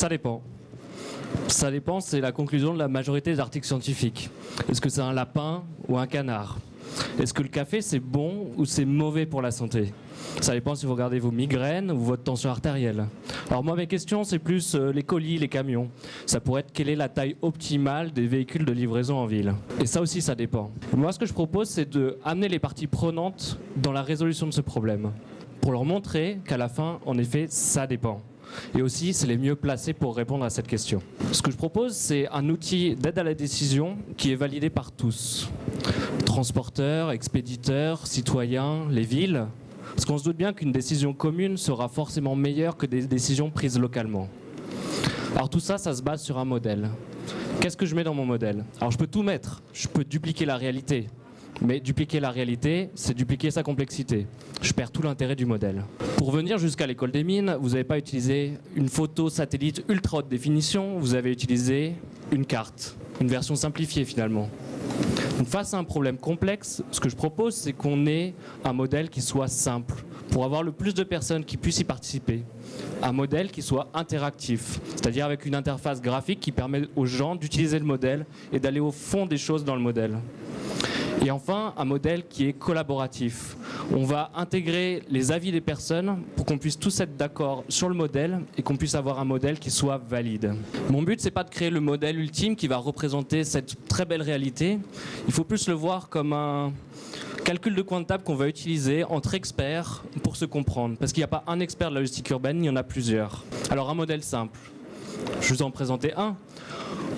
Ça dépend. Ça dépend, c'est la conclusion de la majorité des articles scientifiques. Est-ce que c'est un lapin ou un canard? Est-ce que le café, c'est bon ou c'est mauvais pour la santé? Ça dépend si vous regardez vos migraines ou votre tension artérielle. Alors moi, mes questions, c'est plus les colis, les camions. Ça pourrait être quelle est la taille optimale des véhicules de livraison en ville. Et ça aussi, ça dépend. Moi, ce que je propose, c'est d'amener les parties prenantes dans la résolution de ce problème. Pour leur montrer qu'à la fin, en effet, ça dépend. Et aussi, c'est les mieux placés pour répondre à cette question. Ce que je propose, c'est un outil d'aide à la décision qui est validé par tous. Transporteurs, expéditeurs, citoyens, les villes. Parce qu'on se doute bien qu'une décision commune sera forcément meilleure que des décisions prises localement. Alors tout ça, ça se base sur un modèle. Qu'est-ce que je mets dans mon modèle? Alors je peux tout mettre. Je peux dupliquer la réalité. Mais dupliquer la réalité, c'est dupliquer sa complexité. Je perds tout l'intérêt du modèle. Pour venir jusqu'à l'école des mines, vous n'avez pas utilisé une photo satellite ultra haute définition, vous avez utilisé une carte, une version simplifiée finalement. Donc face à un problème complexe, ce que je propose, c'est qu'on ait un modèle qui soit simple, pour avoir le plus de personnes qui puissent y participer. Un modèle qui soit interactif, c'est-à-dire avec une interface graphique qui permet aux gens d'utiliser le modèle et d'aller au fond des choses dans le modèle. Et enfin, un modèle qui est collaboratif. On va intégrer les avis des personnes pour qu'on puisse tous être d'accord sur le modèle et qu'on puisse avoir un modèle qui soit valide. Mon but, c'est pas de créer le modèle ultime qui va représenter cette très belle réalité. Il faut plus le voir comme un calcul de coin de table qu'on va utiliser entre experts pour se comprendre. Parce qu'il n'y a pas un expert de la logistique urbaine, il y en a plusieurs. Alors un modèle simple. Je vais vous en présenter un.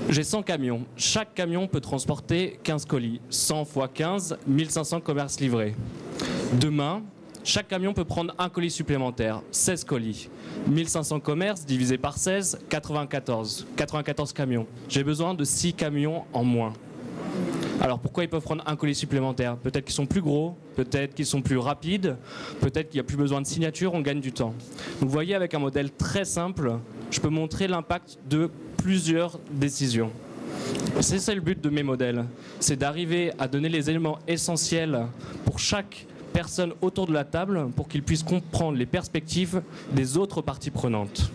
J'ai 100 camions. Chaque camion peut transporter 15 colis. 100 x 15, 1500 commerces livrés. Demain, chaque camion peut prendre un colis supplémentaire, 16 colis. 1500 commerces divisé par 16, 94. 94 camions. J'ai besoin de 6 camions en moins. Alors pourquoi ils peuvent prendre un colis supplémentaire? Peut-être qu'ils sont plus gros, peut-être qu'ils sont plus rapides, peut-être qu'il n'y a plus besoin de signature, on gagne du temps. Donc vous voyez, avec un modèle très simple, je peux montrer l'impact de plusieurs décisions. C'est ça le but de mes modèles, c'est d'arriver à donner les éléments essentiels pour chaque personne autour de la table pour qu'ils puissent comprendre les perspectives des autres parties prenantes.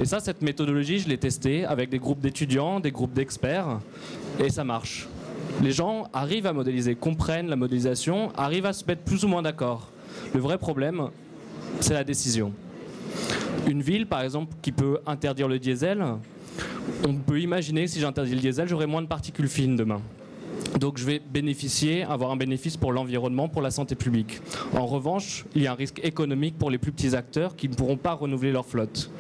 Et ça, cette méthodologie, je l'ai testée avec des groupes d'étudiants, des groupes d'experts, et ça marche. Les gens arrivent à modéliser, comprennent la modélisation, arrivent à se mettre plus ou moins d'accord. Le vrai problème, c'est la décision. Une ville, par exemple, qui peut interdire le diesel, on peut imaginer que si j'interdis le diesel, j'aurai moins de particules fines demain. Donc je vais avoir un bénéfice pour l'environnement, pour la santé publique. En revanche, il y a un risque économique pour les plus petits acteurs qui ne pourront pas renouveler leur flotte.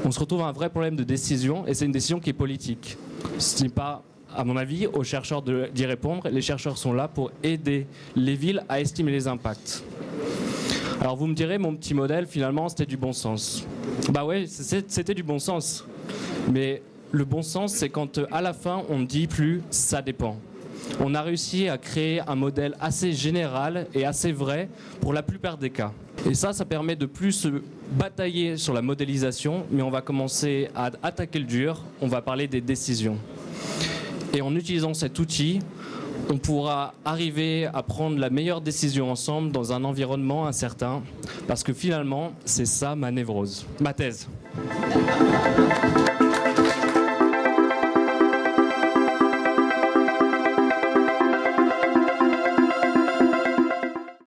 On se retrouve à un vrai problème de décision, et c'est une décision qui est politique. Ce n'est pas, à mon avis, aux chercheurs d'y répondre. Les chercheurs sont là pour aider les villes à estimer les impacts. Alors vous me direz, mon petit modèle, finalement, c'était du bon sens. Bah ouais, c'était du bon sens. Mais le bon sens, c'est quand à la fin, on ne dit plus « ça dépend ». On a réussi à créer un modèle assez général et assez vrai pour la plupart des cas. Et ça permet de plus se batailler sur la modélisation, mais on va commencer à attaquer le dur, on va parler des décisions. Et en utilisant cet outil, on pourra arriver à prendre la meilleure décision ensemble dans un environnement incertain, parce que finalement, c'est ça ma névrose, ma thèse.